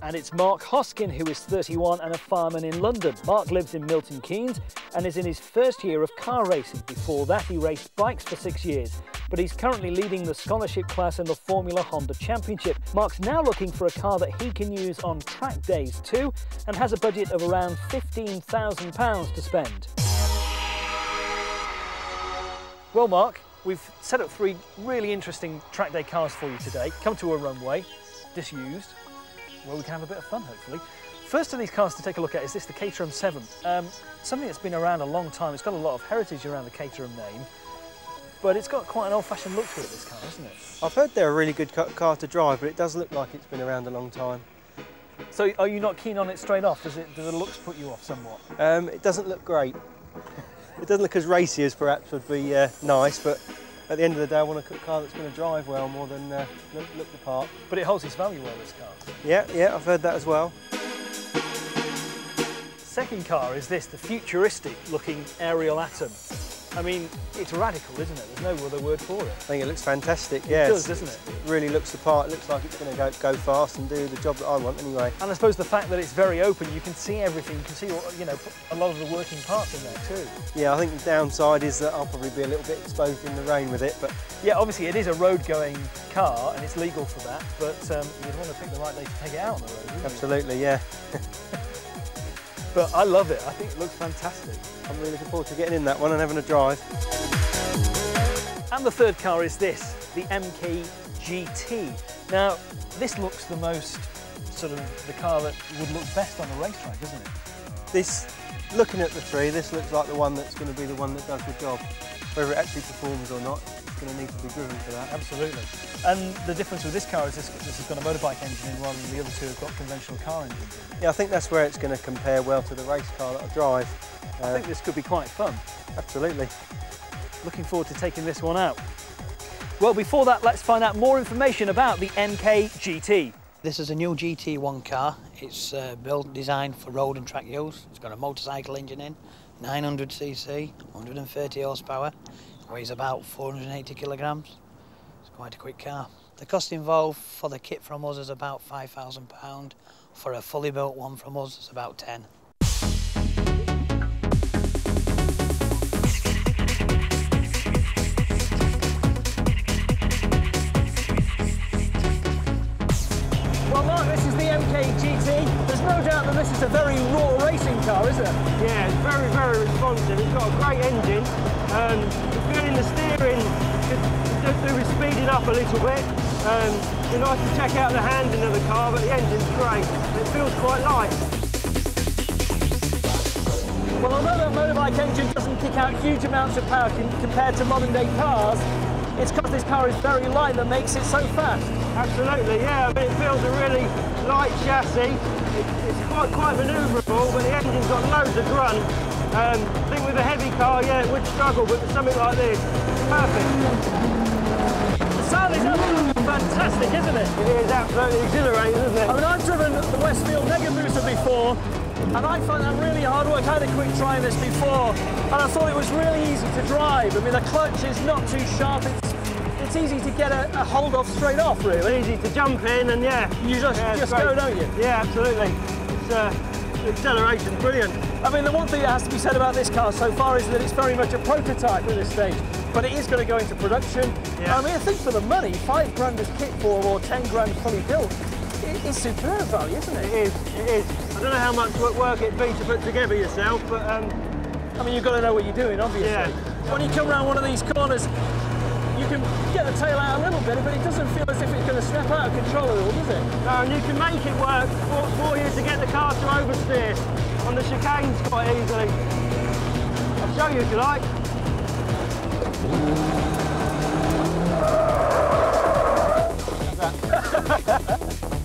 And it's Mark Hoskin, who is 31 and a fireman in London. Mark lives in Milton Keynes and is in his first year of car racing. Before that, he raced bikes for 6 years. But he's currently leading the scholarship class in the Formula Honda Championship. Mark's now looking for a car that he can use on track days too, and has a budget of around £15,000 to spend. Well, Mark, we've set up 3 really interesting track day cars for you today. Come to a runway, disused, where we can have a bit of fun, hopefully. First of these cars to take a look at is this, the Caterham 7. Something that's been around a long time. It's got a lot of heritage around the Caterham name, but it's got quite an old-fashioned look to it, this car, isn't it? I've heard they're a really good car to drive, but it does look like it's been around a long time. So are you not keen on it straight off? Do the looks put you off somewhat? It doesn't look great. It doesn't look as racy as perhaps would be nice, but at the end of the day, I want a car that's going to drive well more than look the part. But it holds its value well, this car. Yeah, I've heard that as well. Second car is this, the futuristic looking Aerial Atom. I mean, it's radical, isn't it? There's no other word for it. I think it looks fantastic, yeah. It does, doesn't it? It really looks the part. It looks like it's going to go fast and do the job that I want anyway. And I suppose the fact that it's very open, you can see everything, you can see, you know, a lot of the working parts in there too. Yeah, I think the downside is that I'll probably be a little bit exposed in the rain with it, but... Yeah, obviously it is a road-going car and it's legal for that, but you'd want to pick the right day to take it out on the road, wouldn't you? Absolutely, yeah. But I love it. I think it looks fantastic. I'm really looking forward to getting in that one and having a drive. And the third car is this, the MKGT. Now, this looks the most sort of the car that would look best on a racetrack, doesn't it? This, looking at the 3, this looks like the one that's going to be the one that does the job. Whether it actually performs or not, it's going to need to be driven for that. Absolutely. And the difference with this car is this has got a motorbike engine in, rather than the other 2 have got conventional car engines in. Yeah, I think that's where it's going to compare well to the race car that I drive. I think this could be quite fun. Absolutely. Looking forward to taking this one out. Well, before that, let's find out more information about the MKGT. This is a new GT1 car. It's designed for road and track use. It's got a motorcycle engine in, 900cc, 130 horsepower, weighs about 480 kilograms. It's quite a quick car. The cost involved for the kit from us is about £5,000. For a fully built one from us, it's about 10. Well, Mark, this is the MKGT. There's no doubt that this is a very raw racing car, isn't it? Yeah, it's very, very responsive. It's got a great engine. Feeling the steering could do with speeding up a little bit. It's nice to check out the handling of the car, but the engine's great. It feels quite light. Well, although that motorbike engine doesn't kick out huge amounts of power compared to modern day cars, it's because this car is very light that makes it so fast. Absolutely, yeah. I mean, it feels a really light chassis. It's quite manoeuvrable, but the engine's got loads of grunt. I think with a heavy car, yeah, it would struggle, but with something like this, it's perfect. The sound is absolutely fantastic, isn't it? It is absolutely exhilarating, isn't it? I mean, I've driven the Westfield Mega Booster before, and I find that really hard work. I had a quick try of this before, and I thought it was really easy to drive. I mean, the clutch is not too sharp. It's easy to get a hold of straight off, really. It's easy to jump in, and yeah. You just go, don't you? Yeah, absolutely. It's acceleration's brilliant. I mean, the one thing that has to be said about this car so far is that it's very much a prototype at this stage, but it is going to go into production. Yeah. I mean, I think for the money, £5 as kit for or 10 grand fully built, it's superb value, isn't it? It is. I don't know how much work it'd be to put together yourself, but I mean, you've got to know what you're doing, obviously. Yeah. When you come around one of these corners, you can get the tail out a little bit, but it doesn't feel as if it's going to snap out of control at all, does it? No, and you can make it work for you to get the car to oversteer on the chicanes quite easily. I'll show you if you like. How's that?